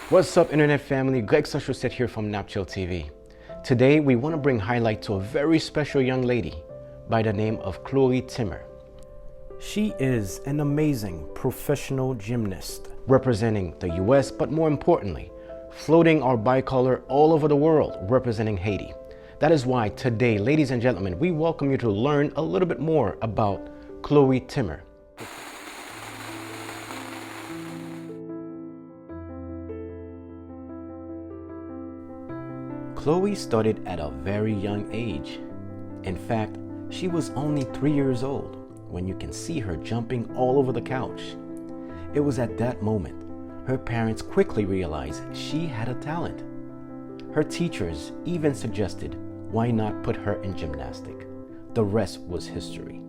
What's up, internet family? Greg Sachusset here from Napchill TV. Today we want to bring highlight to a very special young lady by the name of Klohe Timmer. She is an amazing professional gymnast representing the US, but more importantly, floating our bicolor all over the world representing Haiti. That is why today, ladies and gentlemen, we welcome you to learn a little bit more about Klohe Timmer. Klohe started at a very young age. In fact, she was only 3 years old when you can see her jumping all over the couch. It was at that moment her parents quickly realized she had a talent. Her teachers even suggested why not put her in gymnastics. The rest was history.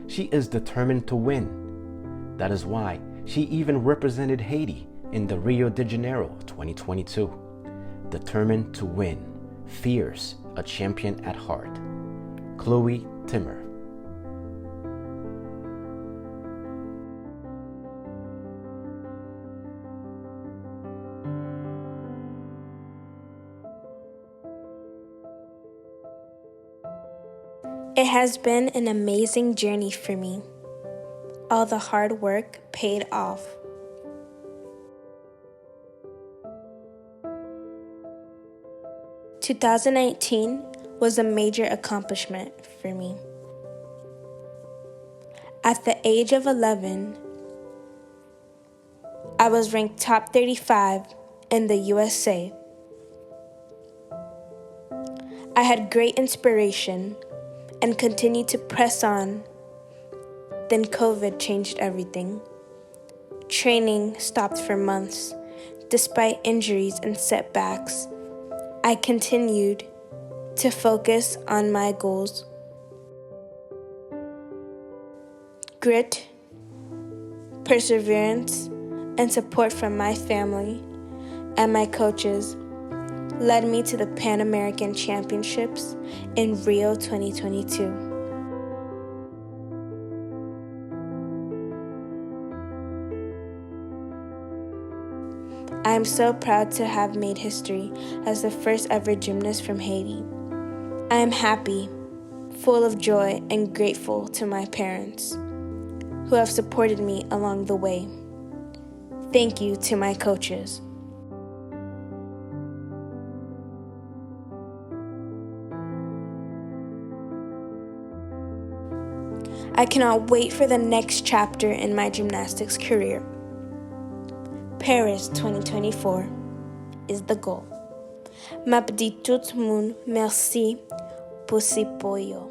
She is determined to win. That is why she even represented Haiti in the Rio de Janeiro 2022. Determined to win. Fierce, a champion at heart. Klohe Timmer. It has been an amazing journey for me. All the hard work paid off. – 2019 was a major accomplishment for me. At the age of 11, I was ranked top 35 in the USA. I had great inspiration and continued to press on. Then COVID changed everything. Training stopped for months. Despite injuries and setbacks, I continued to focus on my goals. Grit, perseverance, and support from my family and my coaches led me to the Pan American Championships in Rio 2022. I am so proud to have made history as the first ever gymnast from Haiti. I am happy, full of joy, and grateful to my parents who have supported me along the way. Thank you to my coaches. I cannot wait for the next chapter in my gymnastics career. Paris 2024 is the goal. M'ap di tout moun merci pour si poyo.